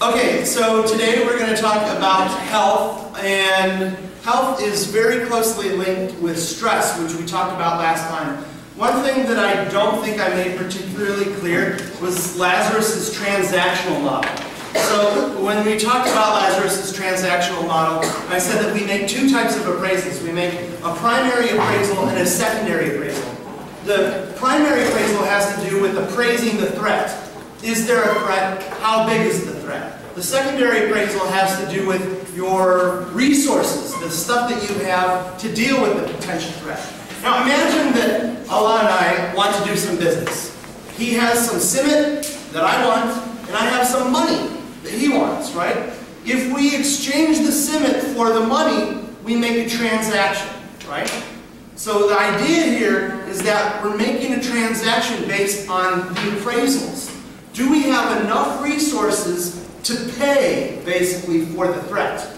Okay, so today we're going to talk about health, and health is very closely linked with stress, which we talked about last time. One thing that I don't think I made particularly clear was Lazarus's transactional model. So when we talked about Lazarus's transactional model, I said that we make two types of appraisals. We make a primary appraisal and a secondary appraisal. The primary appraisal has to do with appraising the threat. Is there a threat? How big is the threat? The secondary appraisal has to do with your resources, the stuff that you have to deal with the potential threat. Now imagine that Allah and I want to do some business. He has some simit that I want, and I have some money that he wants, right? If we exchange the simit for the money, we make a transaction, right? So the idea here is that we're making a transaction based on the appraisals. Do we have enough resources to pay, basically, for the threat?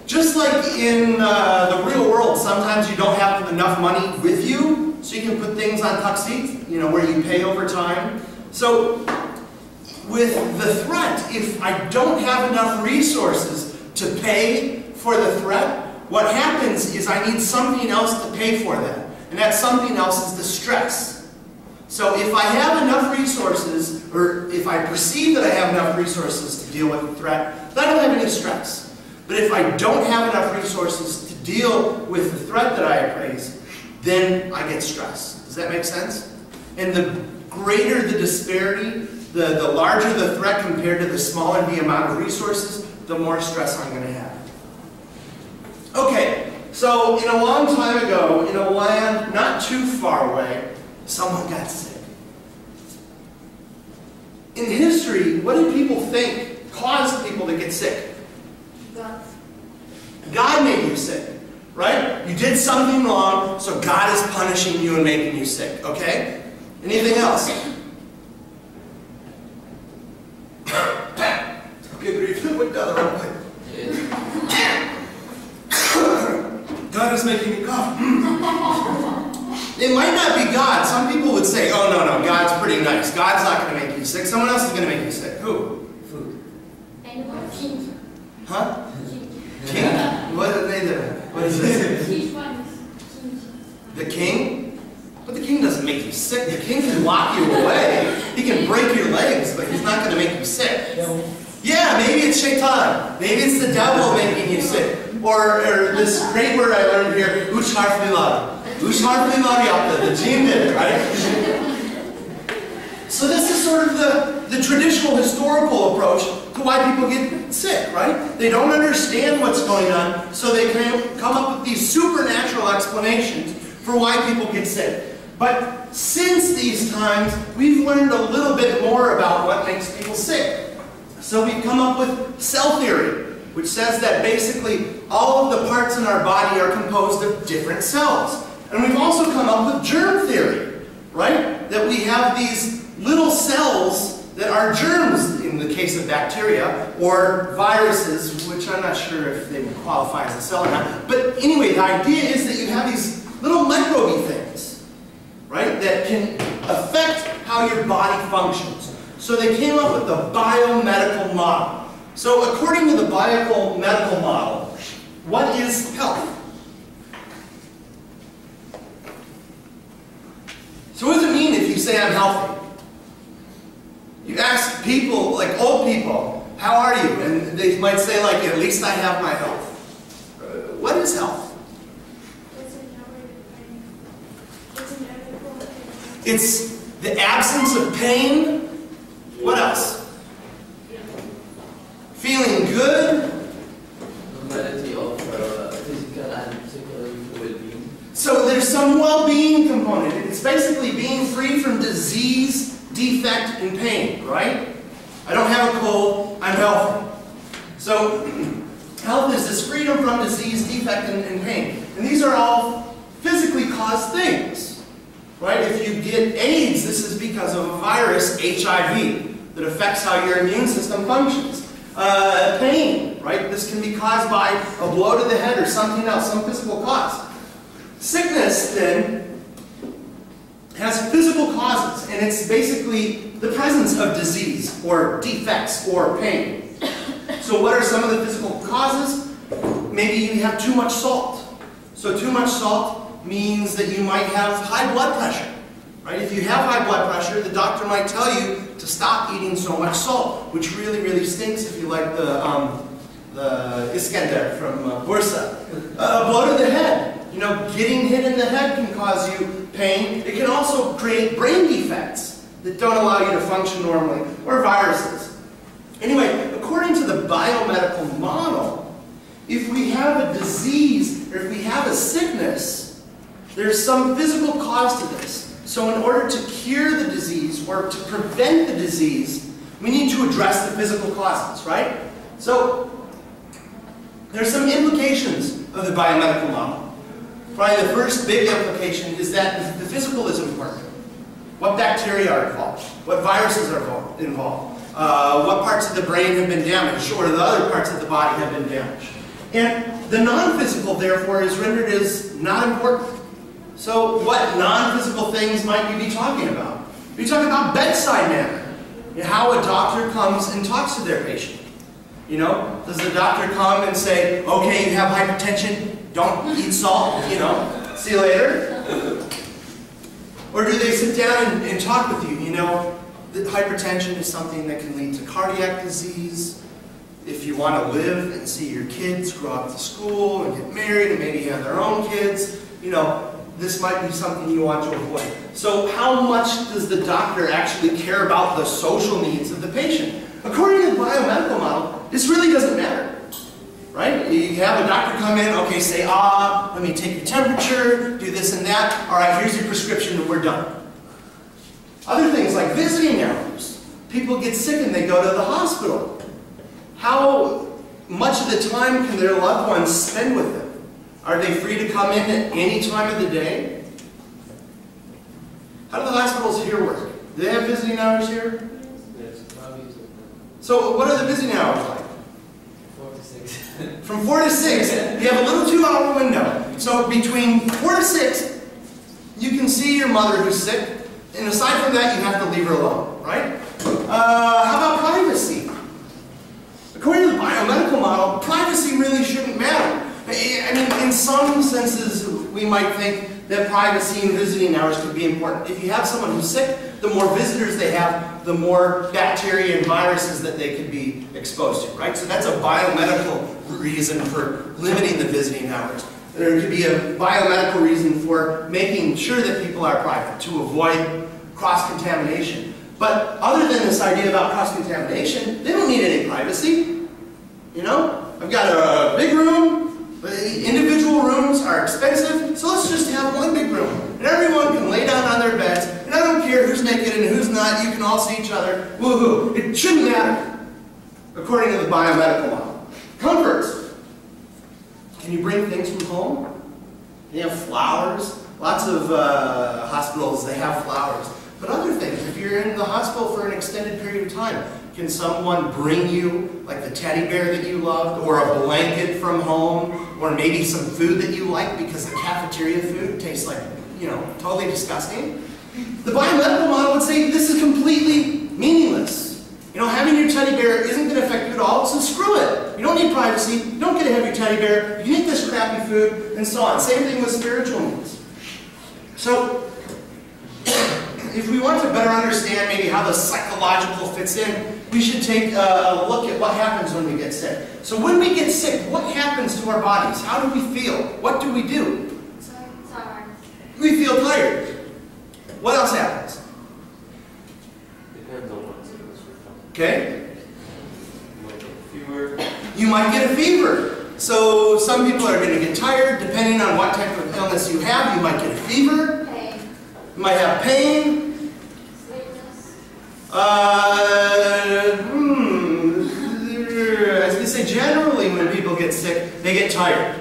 Just like in the real world, sometimes you don't have enough money with you, so you can put things on taksit, where you pay over time. So with the threat, if I don't have enough resources to pay for the threat, what happens is I need something else to pay for that. And that something else is the stress. So if I have enough resources, or if I perceive that I have enough resources to deal with the threat, then I don't have any stress. But if I don't have enough resources to deal with the threat that I appraise, then I get stress. Does that make sense? And the greater the disparity, the larger the threat compared to the smaller the amount of resources, the more stress I'm going to have. Okay, so in a long time ago, in a land not too far away, someone got sick. In history, what did people think caused people to get sick? God. God made you sick, right? You did something wrong, so God is punishing you and making you sick, okay? Anything else? Went down the wrong way. God is making me cough. It might not be God. Some people would say, oh, no, God's pretty nice. God's not going to make you sick. Someone else is going to make you sick. Who? Food. And king. Huh? King? What did they do? What is this? The king? But the king doesn't make you sick. The king can lock you away. He can break your legs, but he's not going to make you sick. Yeah, maybe it's shaitan. Maybe it's the devil making you sick. Or this great word I learned here, Ushar Filari. Ushar Filari, the gene did it, right? So this is sort of the traditional historical approach to why people get sick, right? They don't understand what's going on, so they come up with these supernatural explanations for why people get sick. But since these times, we've learned a little bit more about what makes people sick. So we've come up with cell theory, which says that basically all of the parts in our body are composed of different cells. And we've also come up with germ theory, right? That we have these little cells that are germs in the case of bacteria, or viruses, which I'm not sure if they would qualify as a cell or not. But anyway, the idea is that you have these little microbe things, right? That can affect how your body functions. So they came up with the biomedical model. So according to the biomedical model, what is health? So what does it mean if you say I'm healthy? You ask people, like old people, how are you? And they might say like, at least I have my health. What is health? It's the absence of pain. What else? Feeling good. Normality of physical and psychological well-being. So there's some well-being component. It's basically being free from disease, defect, and pain, right? I don't have a cold, I'm healthy. So health is this freedom from disease, defect, and pain. And these are all physically caused things, right? If you get AIDS, this is because of a virus, HIV, that affects how your immune system functions. Pain, right? This can be caused by a blow to the head or something else, some physical cause. Sickness, then, has physical causes, and it's basically the presence of disease or defects or pain. So what are some of the physical causes? Maybe you have too much salt. So too much salt means that you might have high blood pressure. Right? If you have high blood pressure, the doctor might tell you to stop eating so much salt, which really, really stinks if you like the Iskender from Bursa. A blow to the head. You know, getting hit in the head can cause you pain. It can also create brain defects that don't allow you to function normally, or viruses. Anyway, according to the biomedical model, if we have a disease or if we have a sickness, there's some physical cause to this. So in order to cure the disease or to prevent the disease, we need to address the physical causes, right? So there's some implications of the biomedical model. Probably the first big implication is that the physical is important. What bacteria are involved? What viruses are involved? What parts of the brain have been damaged, or the other parts of the body have been damaged? And the non-physical, therefore, is rendered as not important. So what non-physical things might we be talking about? We talk about bedside manner, how a doctor comes and talks to their patient. You know, does the doctor come and say, okay, you have hypertension, don't eat salt, you know, see you later? Or do they sit down and talk with you? You know, that hypertension is something that can lead to cardiac disease. If you want to live and see your kids grow up to school and get married and maybe have their own kids, you know, this might be something you want to avoid. So how much does the doctor actually care about the social needs of the patient? According to the biomedical model, this really doesn't matter, right? You have a doctor come in, okay, say, let me take your temperature, do this and that. All right, here's your prescription and we're done. Other things like visiting hours. People get sick and they go to the hospital. How much of the time can their loved ones spend with them? Are they free to come in at any time of the day? How do the hospitals here work? Do they have visiting hours here? Yes, probably. So what are the visiting hours like? 4 to 6. From 4 to 6, you have a little 2-hour window. So between 4 to 6, you can see your mother who's sick, and aside from that, you have to leave her alone, right? How about privacy? According to the biomedical model, privacy really shouldn't matter. I mean, in some senses, we might think that privacy and visiting hours could be important. If you have someone who's sick, the more visitors they have, the more bacteria and viruses that they could be exposed to, right? So that's a biomedical reason for limiting the visiting hours. There could be a biomedical reason for making sure that people are private to avoid cross-contamination. But other than this idea about cross-contamination, they don't need any privacy. You know, I've got a big room. Individual rooms are expensive, so let's just have one big room. And everyone can lay down on their beds, and I don't care who's naked and who's not, you can all see each other. Woohoo! It shouldn't matter, according to the biomedical model. Comforts. Can you bring things from home? Can you have flowers? Lots of hospitals, they have flowers. But other things, if you're in the hospital for an extended period of time, can someone bring you, like the teddy bear that you loved, or a blanket from home, or maybe some food that you like because the cafeteria food tastes like, you know, totally disgusting? The biomedical model would say this is completely meaningless. You know, having your teddy bear isn't going to affect you at all, so screw it. You don't need privacy. You don't get to have your teddy bear. You can eat this crappy food, and so on. Same thing with spiritual needs. So, if we want to better understand maybe how the psychological fits in, we should take a look at what happens when we get sick. So when we get sick, what happens to our bodies? How do we feel? What do we do? Tired. We feel tired. What else happens? Depends on what sickness you're from. Okay? You might get a fever. You might get a fever. So some people are going to get tired. Depending on what type of illness you have, you might get a fever. Pain. You might have pain. Sleepiness. As we say, generally when people get sick, they get tired.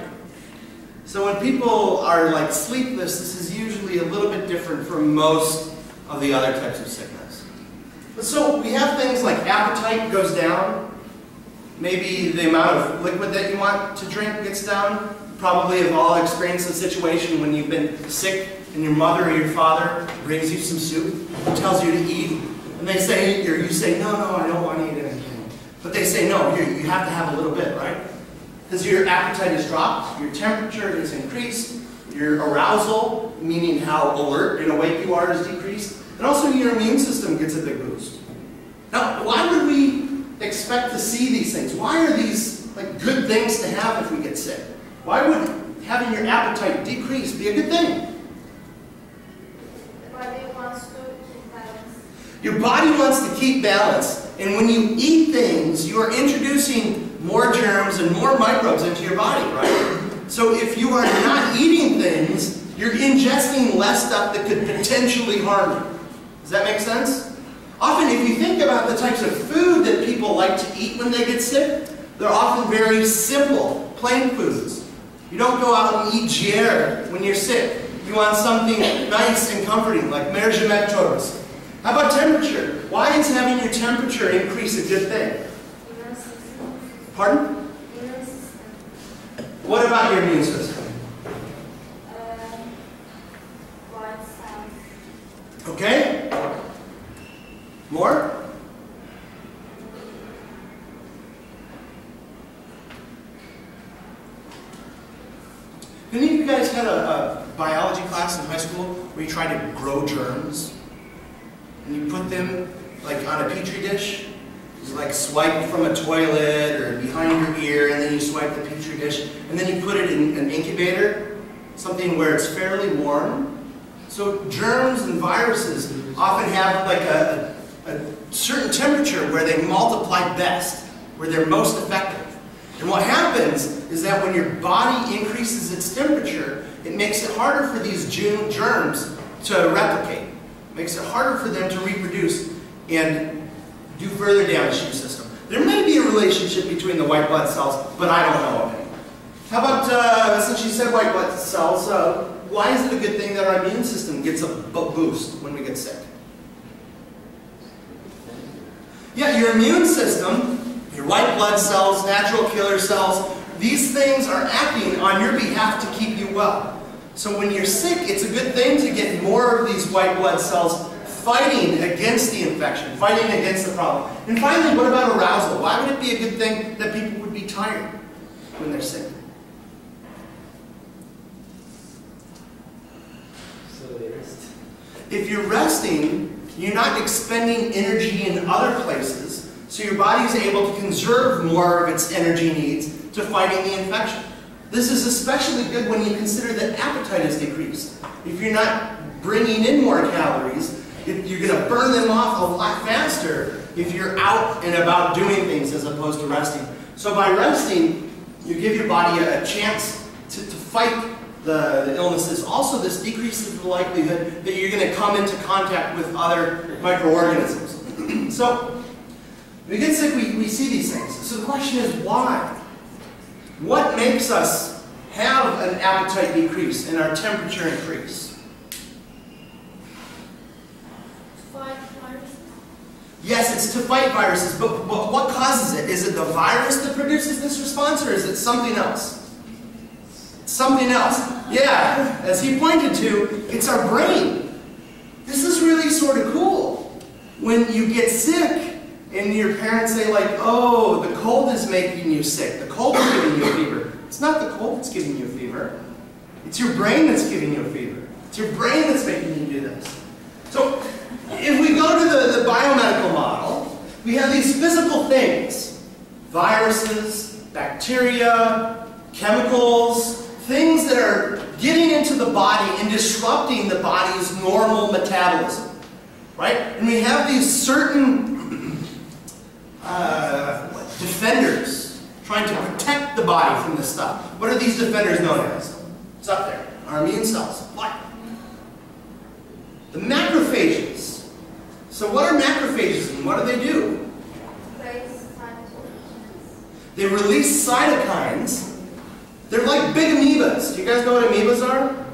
So when people are like sleepless, this is usually a little bit different from most of the other types of sickness. But so we have things like appetite goes down. Maybe the amount of liquid that you want to drink gets down. Probably have all experienced a situation when you've been sick and your mother or your father brings you some soup, tells you to eat, and they say, or you say, no, I don't want to eat anything. But they say, no, you have to have a little bit, right? Because your appetite is dropped, your temperature is increased, your arousal, meaning how alert and awake you are, is decreased, and also your immune system gets a big boost. Now, why would we expect to see these things? Why are these like good things to have if we get sick? Why would having your appetite decrease be a good thing? The body wants to keep balance. Your body wants to keep balance, and when you eat things, you are introducing more germs and more microbes into your body, right? So if you are not eating things, you're ingesting less stuff that could potentially harm you. Does that make sense? Often, if you think about the types of food that people like to eat when they get sick, they're often very simple, plain foods. You don't go out and eat gier when you're sick. You want something nice and comforting, like mercimek. How about temperature? Why is having your temperature increase a good thing? Immune system. Pardon? Immune system. What about your immune system? White cells. Okay? More? Any of you guys had a biology class in high school where you tried to grow germs? And you put them like on a petri dish? You like swipe from a toilet or behind your ear, and then you swipe the petri dish, and then you put it in an incubator, something where it's fairly warm. So germs and viruses often have like a certain temperature where they multiply best, where they're most effective. And what happens is that when your body increases its temperature, it makes it harder for these germs to replicate. It makes it harder for them to reproduce and do further damage to your system. There may be a relationship between the white blood cells, but I don't know of it. How about, since you said white blood cells, why is it a good thing that our immune system gets a boost when we get sick? Yeah, your immune system, your white blood cells, natural killer cells, these things are acting on your behalf to keep you well. So when you're sick, it's a good thing to get more of these white blood cells fighting against the infection, fighting against the problem. And finally, what about arousal? Why would it be a good thing that people would be tired when they're sick? So they rest. If you're resting, you're not expending energy in other places, so your body is able to conserve more of its energy needs to fighting the infection. This is especially good when you consider that appetite is decreased. If you're not bringing in more calories, you're going to burn them off a lot faster if you're out and about doing things as opposed to resting. So by resting, you give your body a chance to fight the illnesses. Also, this decreases the likelihood that you're going to come into contact with other microorganisms. So, when we get sick, we see these things. So the question is, why? What makes us have an appetite decrease and our temperature increase? Fight viruses. Yes, it's to fight viruses, but what causes it? Is it the virus that produces this response, or is it something else? Something else. Yeah, as he pointed to, it's our brain. This is really sort of cool. When you get sick and your parents say like, oh, the cold is making you sick. The cold is giving you a fever. It's not the cold that's giving you a fever. It's your brain that's giving you a fever. It's your brain that's making you do this. So if we go to the biomedical model, we have these physical things. Viruses, bacteria, chemicals, things that are getting into the body and disrupting the body's normal metabolism. Right? And we have these certain defenders trying to protect the body from this stuff. What are these defenders known as? It's up there. Our immune cells. What? The macrophages. So what are macrophages and what do? They release cytokines. They're like big amoebas. Do you guys know what amoebas are?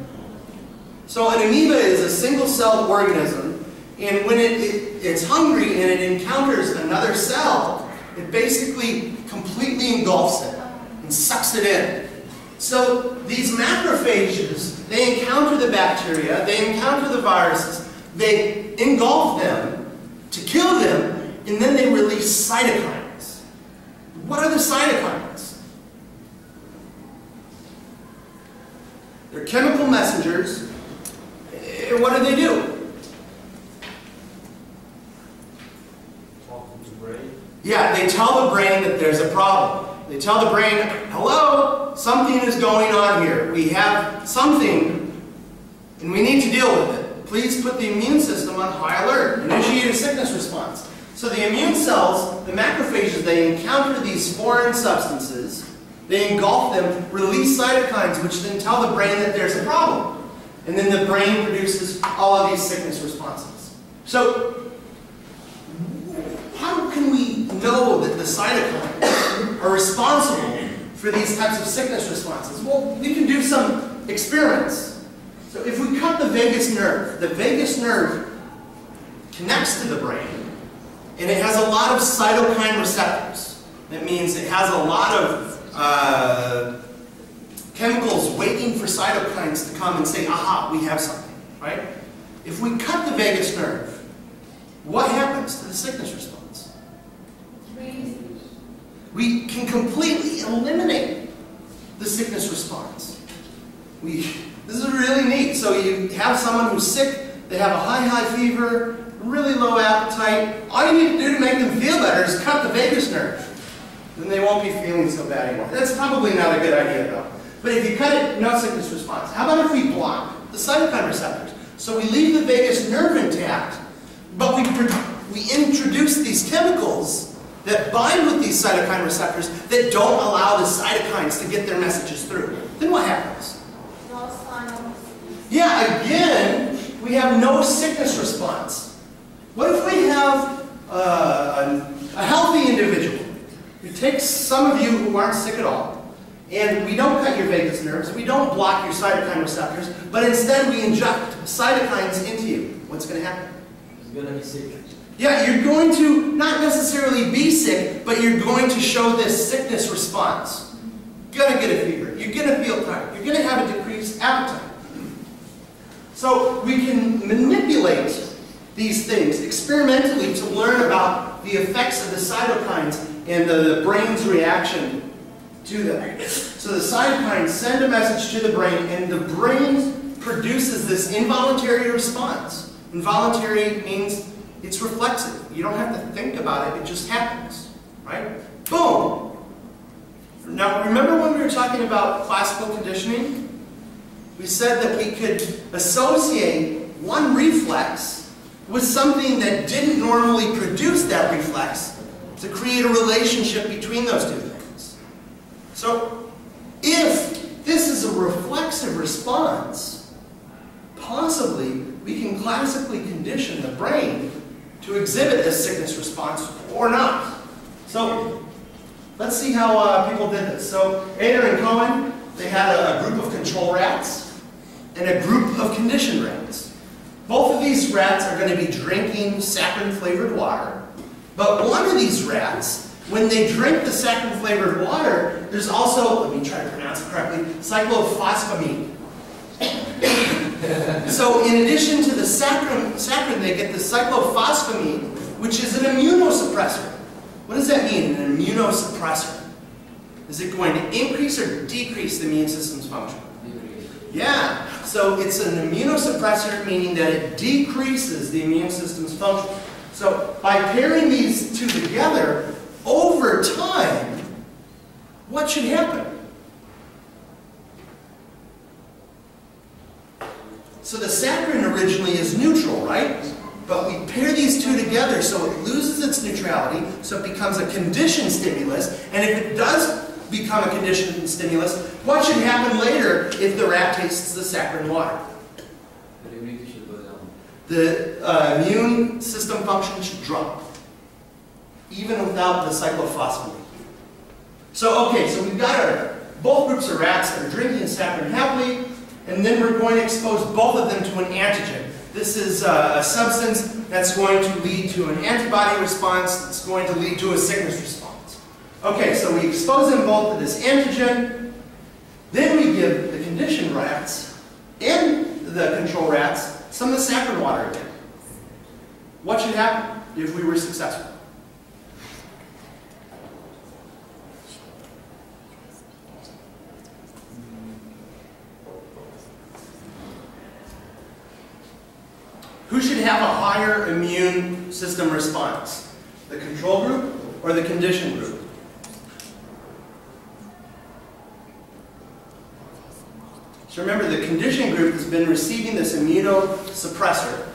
So an amoeba is a single-celled organism, and when it's hungry and it encounters another cell, it basically completely engulfs it and sucks it in. So these macrophages they encounter the bacteria, they encounter the viruses, they engulf them to kill them, and then they release cytokines. What are the cytokines? They're chemical messengers. And what do? Talk to the brain. Yeah, they tell the brain that there's a problem. They tell the brain, hello, something is going on here. We have something, and we need to deal with it. Please put the immune system on high alert. Initiate a sickness response. So the immune cells, the macrophages, they encounter these foreign substances, they engulf them, release cytokines, which then tell the brain that there's a problem. And then the brain produces all of these sickness responses. So, how can we know that the cytokines are responsible for these types of sickness responses? Well, we can do some experiments. So if we cut the vagus nerve connects to the brain, and it has a lot of cytokine receptors. That means it has a lot of chemicals waiting for cytokines to come and say, aha, we have something, right? If we cut the vagus nerve, what happens to the sickness response? We can completely eliminate the sickness response. This is really neat. So you have someone who's sick, they have a high fever, really low appetite. All you need to do to make them feel better is cut the vagus nerve. Then they won't be feeling so bad anymore. That's probably not a good idea though. But if you cut it, no sickness response. How about if we block the cytokine receptors? So we leave the vagus nerve intact, but we introduce these chemicals that bind with these cytokine receptors that don't allow the cytokines to get their messages through. Then what happens? No sign of Yeah, again, we have no sickness response. What if we have a healthy individual who takes some of you who aren't sick at all, and we don't cut your vagus nerves, we don't block your cytokine receptors, but instead we inject cytokines into you? What's going to happen? He's gonna be sick. Yeah, you're going to not necessarily be sick, but you're going to show this sickness response. You're going to get a fever. You're going to feel tired. You're going to have a decreased appetite. So we can manipulate these things experimentally to learn about the effects of the cytokines and the brain's reaction to them. So the cytokines send a message to the brain, and the brain produces this involuntary response. Involuntary means it's reflexive. You don't have to think about it, it just happens. Right? Boom! Now, remember when we were talking about classical conditioning? We said that we could associate one reflex with something that didn't normally produce that reflex to create a relationship between those two things. So, if this is a reflexive response, possibly we can classically condition the brain to exhibit a sickness response or not. So, let's see how people did this. So, Ader and Cohen, they had a group of control rats and a group of conditioned rats. Both of these rats are going to be drinking saccharin-flavored water. But one of these rats, when they drink the saccharin-flavored water, there's also, let me try to pronounce it correctly, cyclophosphamine. So in addition to the saccharin, they get the cyclophosphamine, which is an immunosuppressor. What does that mean, an immunosuppressor? Is it going to increase or decrease the immune system's function? Yeah, so it's an immunosuppressor, meaning that it decreases the immune system's function. So by pairing these two together, over time, what should happen? So the saccharin originally is neutral, right? But we pair these two together so it loses its neutrality, so it becomes a conditioned stimulus, and if it does become a conditioned stimulus, what should happen later if the rat tastes the saccharin water? The immunity should go down. The immune system function should drop, even without the cyclophosphamine. So, okay, so we've got both groups of rats that are drinking saccharin happily, and then we're going to expose both of them to an antigen. This is a substance that's going to lead to an antibody response that's going to lead to a sickness response. Okay, so we expose them both to this antigen, then we give the conditioned rats and the control rats some of the saccharin water again. What should happen if we were successful? Who should have a higher immune system response? The control group or the condition group? So remember, the condition group has been receiving this immunosuppressor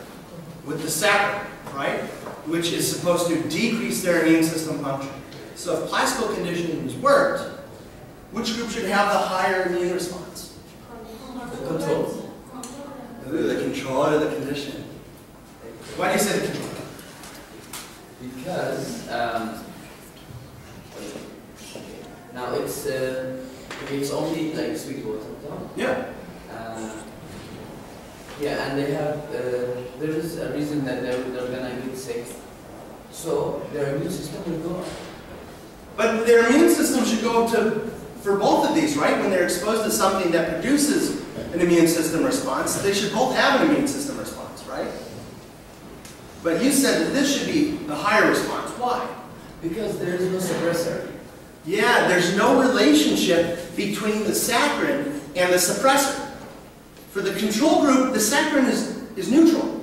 with the saccharin, right? Which is supposed to decrease their immune system function. So if classical conditioning has worked, which group should have the higher immune response? The control. Ooh, the control or the condition? Why do you say the control? Because now it's only like sweet water, no? Yeah. Yeah, and they have there is a reason that they're gonna get sick, so their immune system will go up. But their immune system should go up to, for both of these, right? When they're exposed to something that produces an immune system response, they should both have an immune system response, right? But you said that this should be the higher response. Why? Because there is no suppressor. Yeah, there's no relationship between the saccharin and the suppressor. For the control group, the saccharin is neutral.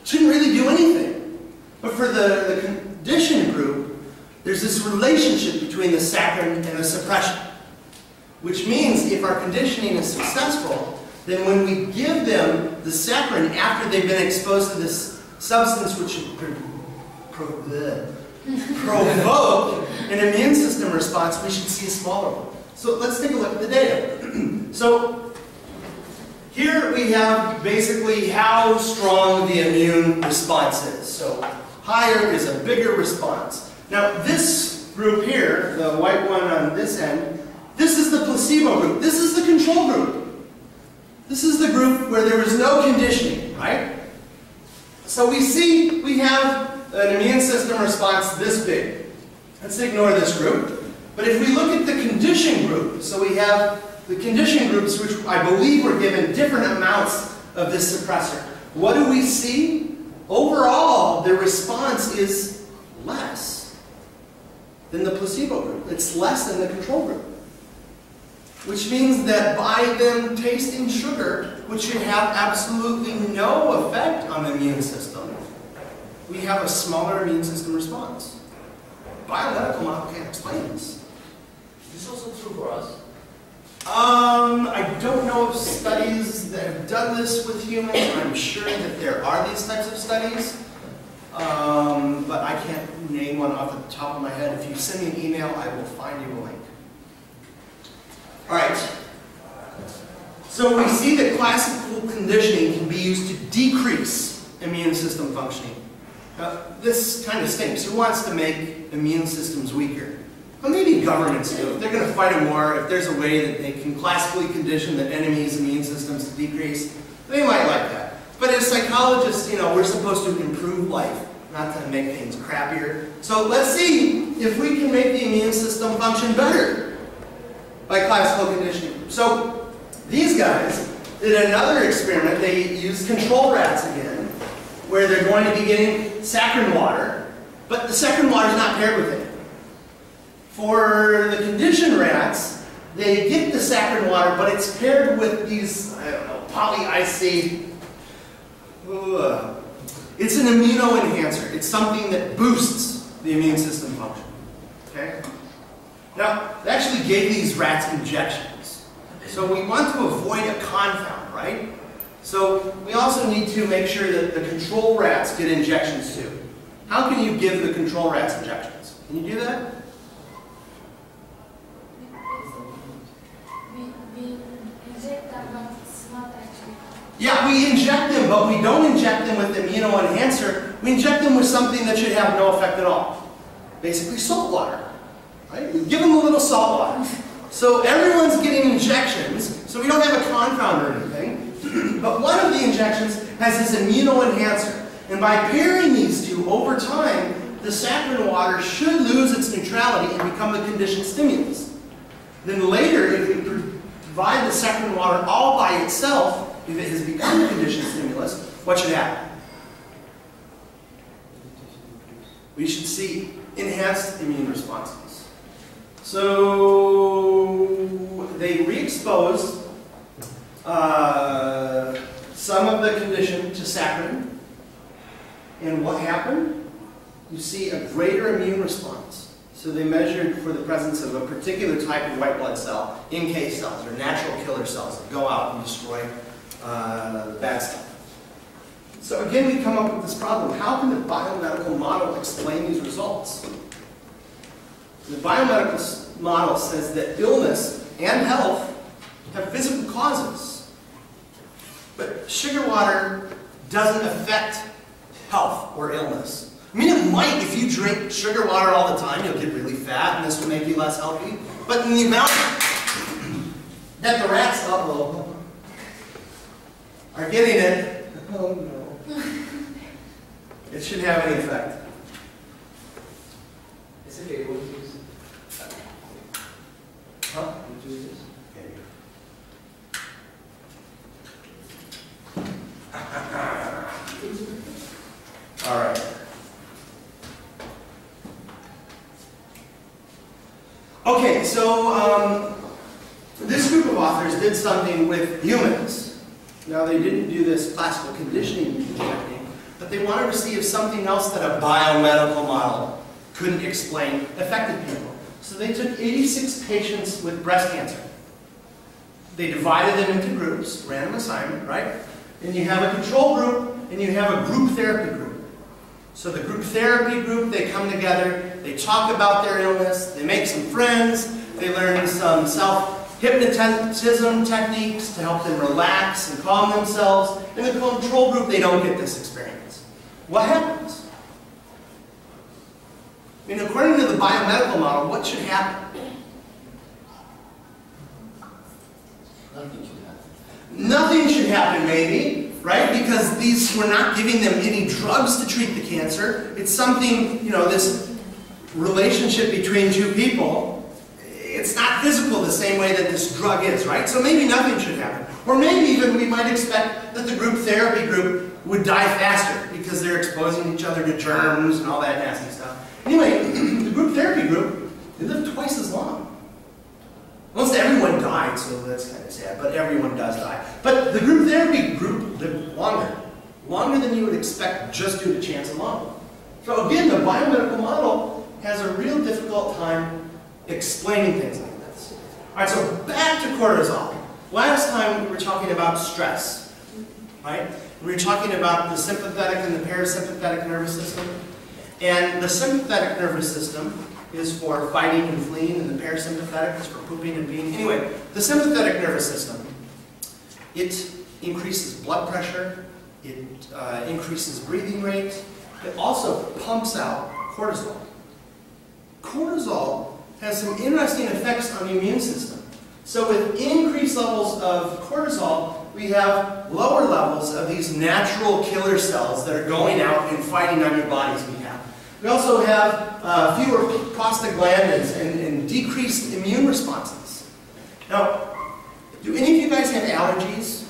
Shouldn't really do anything. But for the condition group, there's this relationship between the saccharin and the suppression. Which means if our conditioning is successful, then when we give them the saccharin after they've been exposed to this substance which should provoke an immune system response, we should see a smaller one. So let's take a look at the data. So here we have basically how strong the immune response is. So higher is a bigger response. Now this group here, the white one on this end, this is the placebo group. This is the control group. This is the group where there was no conditioning, right? So we see we have an immune system response this big. Let's ignore this group. But if we look at the condition group, so we have the condition groups which I believe were given different amounts of this suppressor. What do we see? Overall, the response is less than the placebo group. It's less than the control group. Which means that by them tasting sugar, which should have absolutely no effect on the immune system, we have a smaller immune system response. Biomedical model can't explain this. Is this also true for us? I don't know of studies that have done this with humans. I'm sure that there are these types of studies, but I can't name one off the top of my head. If you send me an email, I will find you a link. All right. So we see that classical conditioning can be used to decrease immune system functioning. This kind of stinks. Who wants to make immune systems weaker? Well, maybe governments do. If they're going to fight a war, if there's a way that they can classically condition the enemy's immune systems to decrease, they might like that. But as psychologists, you know, we're supposed to improve life, not to make things crappier. So let's see if we can make the immune system function better by classical conditioning. So these guys did another experiment. They used control rats again, where they're going to be getting saccharin water, but the saccharin water is not paired with it. For the conditioned rats, they get the saccharin water, but it's paired with these, I don't know, polyic. It's an immuno enhancer. It's something that boosts the immune system function. Okay? Now, they actually gave these rats injections. So we want to avoid a confound, right? So we also need to make sure that the control rats get injections too. How can you give the control rats injections? Can you do that? We inject them, but it's not actually. Yeah, we inject them, but we don't inject them with immuno enhancer. We inject them with something that should have no effect at all. Basically salt water. Right? We give them a little salt water. So everyone's getting injections, so we don't have a confound or anything. But one of the injections has this immuno enhancer. And by pairing these two over time, the saccharin water should lose its neutrality and become the conditioned stimulus. Then later, if we provide the saccharin water all by itself, if it has become a conditioned stimulus, what should happen? We should see enhanced immune responses. So they re-expose some of the condition to saccharin, and what happened? You see a greater immune response. So they measured for the presence of a particular type of white blood cell, NK cells, or natural killer cells that go out and destroy the bad stuff. So again, we come up with this problem. How can the biomedical model explain these results? The biomedical model says that illness and health have physical causes. But sugar water doesn't affect health or illness. I mean, it might. If you drink sugar water all the time, you'll get really fat, and this will make you less healthy. But in the amount that the rats are getting it, oh no, it shouldn't have any effect. Is it able to use it? Huh? Would you use this? All right. Okay, so this group of authors did something with humans. Now, they didn't do this classical conditioning technique, but they wanted to see if something else that a biomedical model couldn't explain affected people. So they took 86 patients with breast cancer. They divided them into groups, random assignment, right? And you have a control group, and you have a group therapy group. So the group therapy group, they come together, they talk about their illness, they make some friends, they learn some self-hypnotism techniques to help them relax and calm themselves. In the control group, they don't get this experience. What happens? I mean, according to the biomedical model, what should happen? Nothing should happen. Nothing should happen, maybe. Right? Because we're not giving them any drugs to treat the cancer. It's something, this relationship between two people, it's not physical the same way that this drug is, right? So maybe nothing should happen. Or maybe even we might expect that the group therapy group would die faster because they're exposing each other to germs and all that nasty stuff. Anyway, the group therapy group, they live twice as long. Almost everyone died, so that's kind of sad, but everyone does die. But the group therapy group lived longer than you would expect just due to chance alone. So again, the biomedical model has a real difficult time explaining things like this. All right, so back to cortisol. Last time we were talking about stress, right? We were talking about the sympathetic and the parasympathetic nervous system. And the sympathetic nervous system is for fighting and fleeing, and the parasympathetic is for pooping and peeing. Anyway, the sympathetic nervous system, it increases blood pressure, it increases breathing rate, it also pumps out cortisol. Cortisol has some interesting effects on the immune system. So with increased levels of cortisol, we have lower levels of these natural killer cells that are going out and fighting on your body's behalf. We also have fewer prostaglandins and decreased immune responses. Now, do any of you guys have allergies?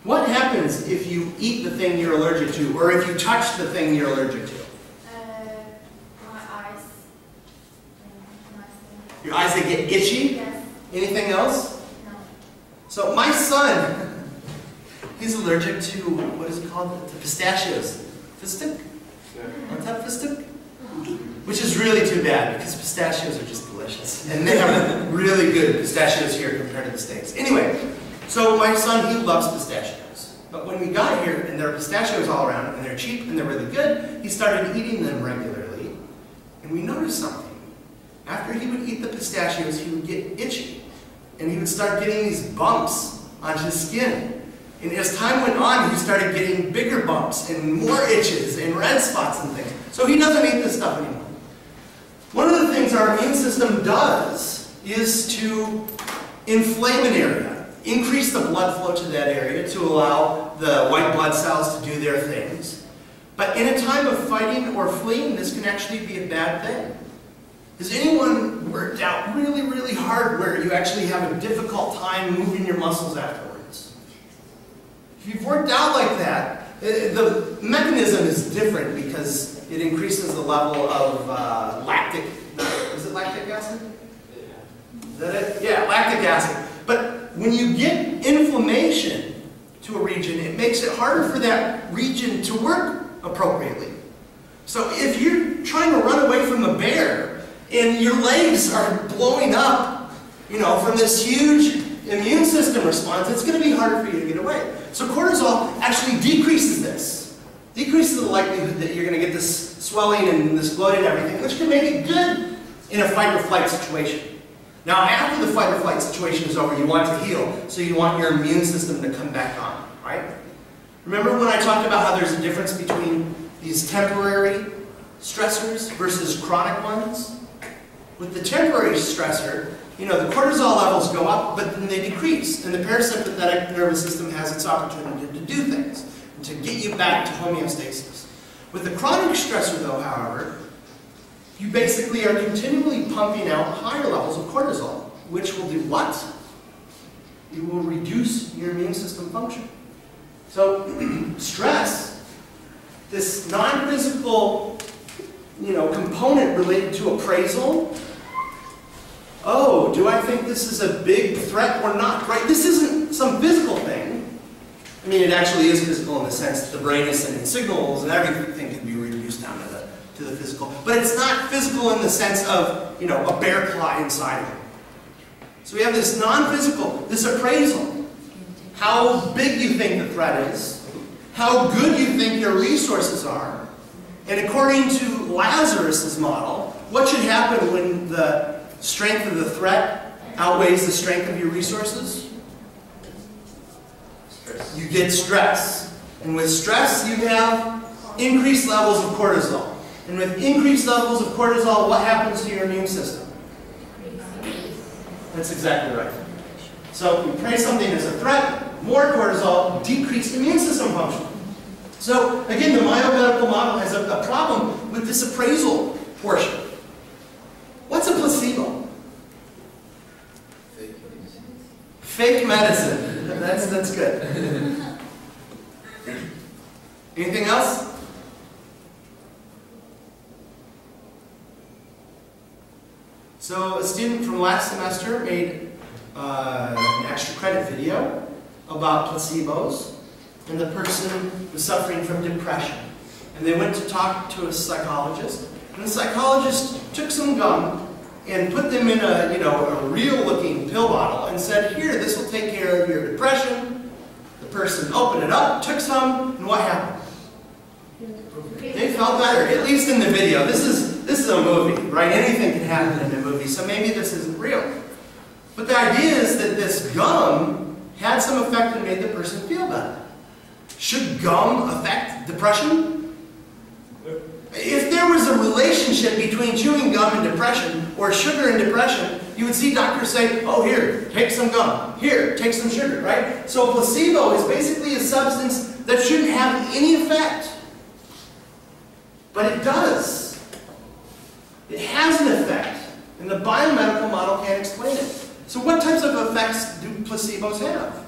What happens if you eat the thing you're allergic to, or if you touch the thing you're allergic to? My eyes. Your eyes, they get itchy? Yes. Anything else? No. So my son, he's allergic to, what is it called? To pistachios. Fistic? On top fistic? Which is really too bad, because pistachios are just delicious. And they have really good pistachios here compared to the States. Anyway, so my son, he loves pistachios. But when we got here, and there are pistachios all around, and they're cheap and they're really good, he started eating them regularly. And we noticed something. After he would eat the pistachios, he would get itchy. And he would start getting these bumps on his skin. And as time went on, he started getting bigger bumps and more itches and red spots and things. So he doesn't eat this stuff anymore. One of the things our immune system does is to inflame an area, increase the blood flow to that area to allow the white blood cells to do their things. But in a time of fighting or fleeing, this can actually be a bad thing. Has anyone worked out really, really hard where you actually have a difficult time moving your muscles afterwards? If you've worked out like that, the mechanism is different because it increases the level of lactic, is it lactic acid? Is that it? Yeah, lactic acid. But when you get inflammation to a region, it makes it harder for that region to work appropriately. So if you're trying to run away from a bear and your legs are blowing up, you know, from this huge immune system response, it's going to be harder for you to get away. So cortisol actually decreases this. Decreases the likelihood that you're going to get this swelling and this bloating and everything, which can make it good in a fight or flight situation. Now, after the fight or flight situation is over, you want to heal, so you want your immune system to come back on, right? Remember when I talked about how there's a difference between these temporary stressors versus chronic ones? With the temporary stressor, you know, the cortisol levels go up, but then they decrease, and the parasympathetic nervous system has its opportunity to do things, and to get you back to homeostasis. With the chronic stressor, though, however, you basically are continually pumping out higher levels of cortisol, which will do what? It will reduce your immune system function. So, stress, this non-physical, you know, component related to appraisal. Oh, do I think this is a big threat or not? Right? This isn't some physical thing. I mean, it actually is physical in the sense that the brain is sending signals and everything can be reduced down to the physical. But it's not physical in the sense of, you know, a bear claw inside of it. So we have this non-physical, this appraisal. How big you think the threat is, how good you think your resources are, and according to Lazarus's model, what should happen when the strength of the threat outweighs the strength of your resources? Stress. You get stress. And with stress, you have increased levels of cortisol. And with increased levels of cortisol, what happens to your immune system? That's exactly right. So you praise something as a threat, more cortisol, decreased immune system function. So again, the biomedical model has a problem with this appraisal portion. What's a placebo? Fake medicine. That's good. Anything else? So a student from last semester made an extra credit video about placebos, and the person was suffering from depression. And they went to talk to a psychologist, and the psychologist took some gum and put them in a, you know, a real-looking pill bottle and said, "Here, this will take care of your depression." The person opened it up, took some, and what happened? They felt better, at least in the video. This is a movie, right? Anything can happen in a movie, so maybe this isn't real. But the idea is that this gum had some effect and made the person feel better. Should gum affect depression? If there was a relationship between chewing gum and depression, or sugar and depression, you would see doctors say, "Oh, here, take some gum. Here, take some sugar," right? So a placebo is basically a substance that shouldn't have any effect. But it does. It has an effect, and the biomedical model can't explain it. So what types of effects do placebos have?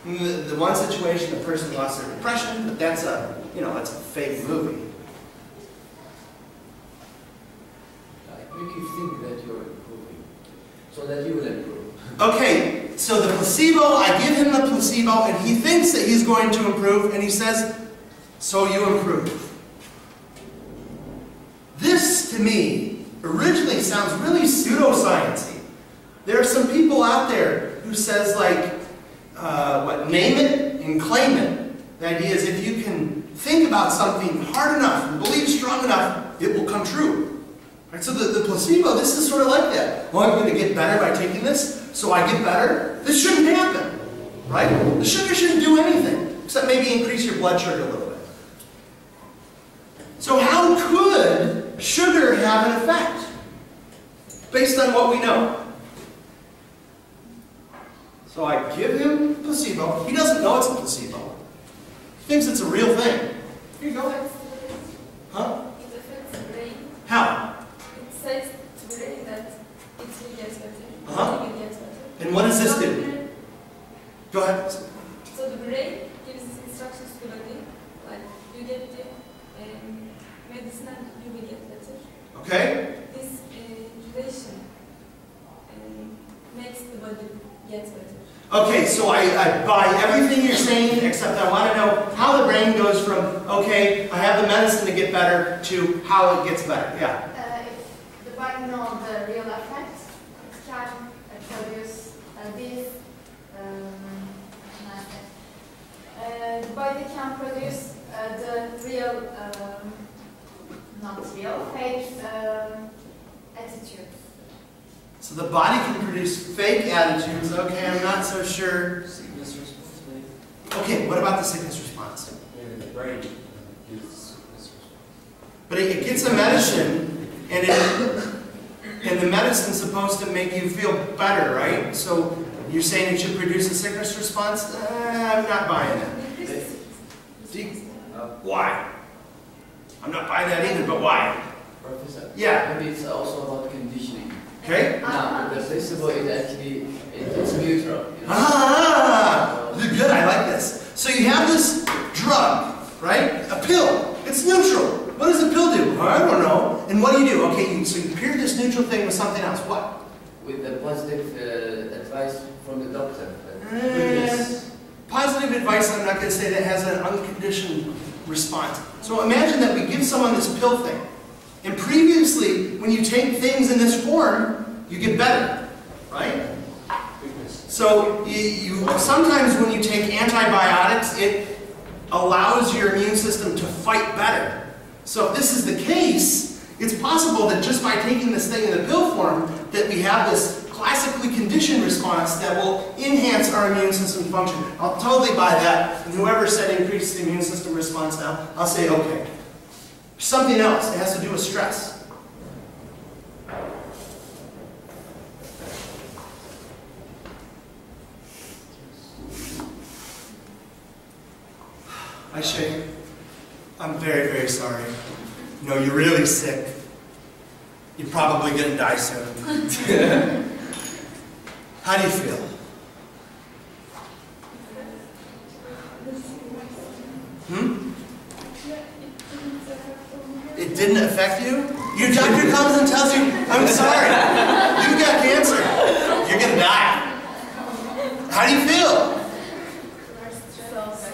In the one situation, the person lost their depression, but that's a, you know, that's a fake movie. Make you think that you're improving, so that you will improve. Okay, so the placebo, I give him the placebo, and he thinks that he's going to improve, and he says, "So you improve." This, to me, originally sounds really pseudoscience-y. There are some people out there who says, like, name it and claim it. The idea is if you can think about something hard enough and believe strong enough, it will come true. Right? So the placebo, this is sort of like that. Well, I'm going to get better by taking this, so I get better. This shouldn't happen. Right? The sugar shouldn't do anything, except maybe increase your blood sugar a little bit. So how could sugar have an effect? Based on what we know. So I give him placebo. He doesn't know it's a placebo. He thinks it's a real thing. Here you go. Huh? It affects the brain. How? It says to the brain that it will get better. Uh-huh. It will get better. And what does this do? medicine you will get better. Okay? This relation makes the body get better. Okay, so I buy everything you're saying, except I want to know how the brain goes from, okay, I have the medicine to get better, to how it gets better. Yeah? If the body knows the real effect, it can produce this. The body can produce the real, not real, fake attitude. So the body can produce fake attitudes. Okay, I'm not so sure. Sickness response, maybe? Okay, what about the sickness response? Maybe the brain gives sickness response. But it gets a medicine, and the medicine's supposed to make you feel better, right? So you're saying it should produce a sickness response? I'm not buying that. Why? I'm not buying that either, but why? Professor? Yeah. Maybe it's also about conditioning. Okay? Now, the placebo is actually, it's neutral. You know? Ah! Good, I like this. So you have this drug, right? A pill. It's neutral. What does the pill do? I don't know. And what do? Okay, so you pair this neutral thing with something else. What? With the positive advice from the doctor. Positive advice, I'm not going to say that has an unconditioned response. So imagine that we give someone this pill thing. And previously, when you take things in this form, you get better, right? So sometimes when you take antibiotics, it allows your immune system to fight better. So if this is the case, it's possible that just by taking this thing in the pill form, that we have this classically conditioned response that will enhance our immune system function. I'll totally buy that. And whoever said increase the immune system response now, I'll say okay. Something else. It has to do with stress. I shake. I'm very, very sorry. No, you're really sick. You're probably going to die soon. How do you feel? It didn't affect you? Your doctor comes and tells you, I'm sorry, you've got cancer. You're going to die. How do you feel?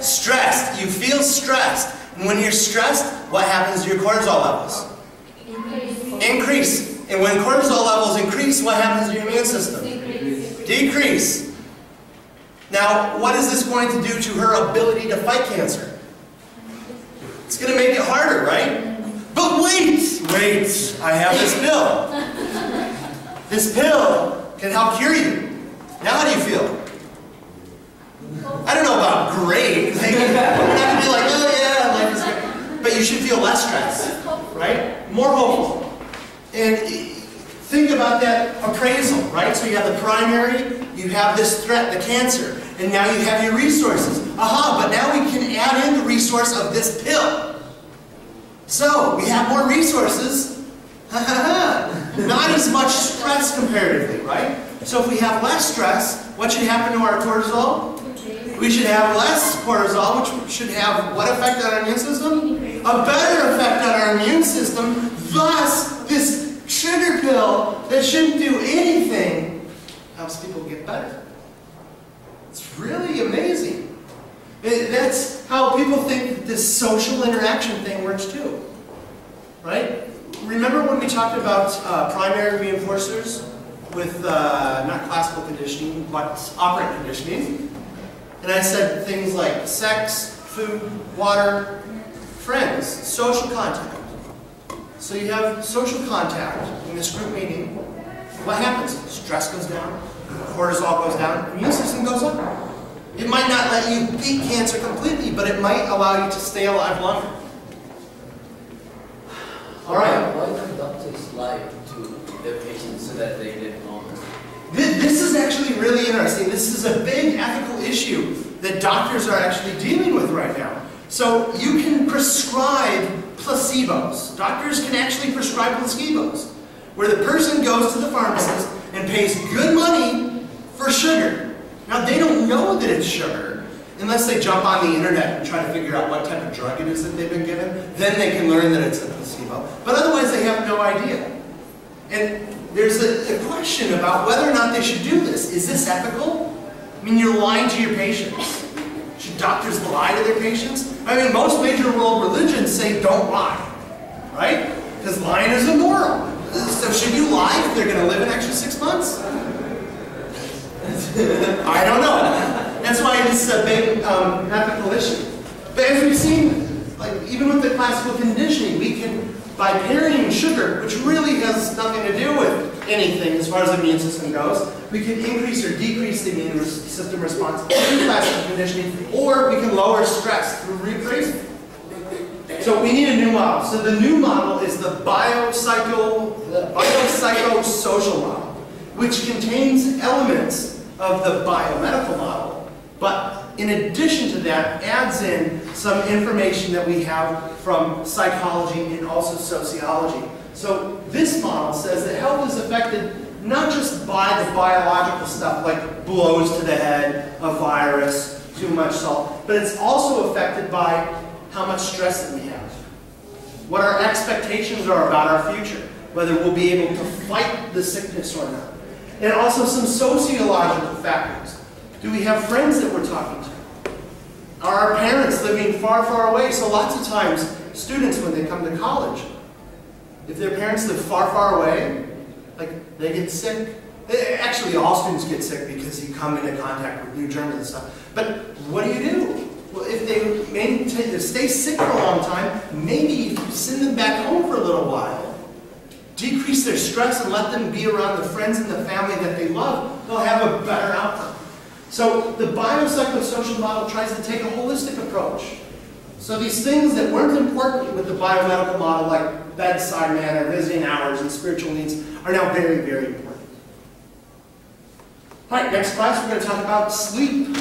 Stressed. You feel stressed. And when you're stressed, what happens to your cortisol levels? Increase. And when cortisol levels increase, what happens to your immune system? Decrease. Now, what is this going to do to her ability to fight cancer? It's going to make it harder, right? But wait! I have this pill. This pill can help cure you. Now how do you feel? I don't know about great. Like, you're not going to be like, oh yeah, life is good. But you should feel less stress, right? More hopeful. And think about that appraisal, right? So you have the primary, you have this threat, the cancer, and now you have your resources. Aha, but now we can add in the resource of this pill. So, we have more resources. Not as much stress comparatively, right? So if we have less stress, what should happen to our cortisol? We should have less cortisol, which should have what effect on our immune system? A better effect on our immune system. Thus, this sugar pill that shouldn't do anything helps people get better. It's really amazing. That's how people think that this social interaction thing works too. Right? Remember when we talked about primary reinforcers with not classical conditioning, but operant conditioning? And I said things like sex, food, water, friends, social contact. So you have social contact in this group meeting. What happens? Stress goes down, cortisol goes down, immune system goes up. It might not let you beat cancer completely, but it might allow you to stay alive longer. All right. Why do doctors lie to their patients so that they live longer? This is actually really interesting. This is a big ethical issue that doctors are actually dealing with right now. So you can prescribe placebos. Doctors can actually prescribe placebos, where the person goes to the pharmacist and pays good money for sugar. Now they don't know that it's sugar, unless they jump on the internet and try to figure out what type of drug it is that they've been given, then they can learn that it's a placebo. But otherwise they have no idea. And there's a question about whether or not they should do this. Is this ethical? I mean, you're lying to your patients. Should doctors lie to their patients? I mean, most major world religions say don't lie, right? Because lying is immoral. So should you lie if they're going to live an extra 6 months? I don't know. That's why it's a big ethical issue. But as we've seen, like even with the classical conditioning, we can, by varying sugar, which really has nothing to do with anything as far as the immune system goes, we can increase or decrease the immune system response through classical conditioning, or we can lower stress through retracing. So we need a new model. So the new model is the biopsychosocial model, which contains elements of the biomedical model, but in addition to that, adds in some information that we have from psychology and also sociology. So this model says that health is affected not just by the biological stuff like blows to the head, a virus, too much salt, but it's also affected by how much stress that we have, what our expectations are about our future, whether we'll be able to fight the sickness or not, and also some sociological factors. Do we have friends that we're talking to? Are our parents living far, far away? So lots of times, students, when they come to college, if their parents live far, far away, like they get sick. Actually, all students get sick because you come into contact with new germs and stuff. But what do? Well, if they stay sick for a long time, maybe if you send them back home for a little while, decrease their stress and let them be around the friends and the family that they love, they'll have a better outcome. So the biopsychosocial model tries to take a holistic approach. So these things that weren't important with the biomedical model, like bedside manner, visiting hours, and spiritual needs, are now very, very important. All right, next class we're going to talk about sleep.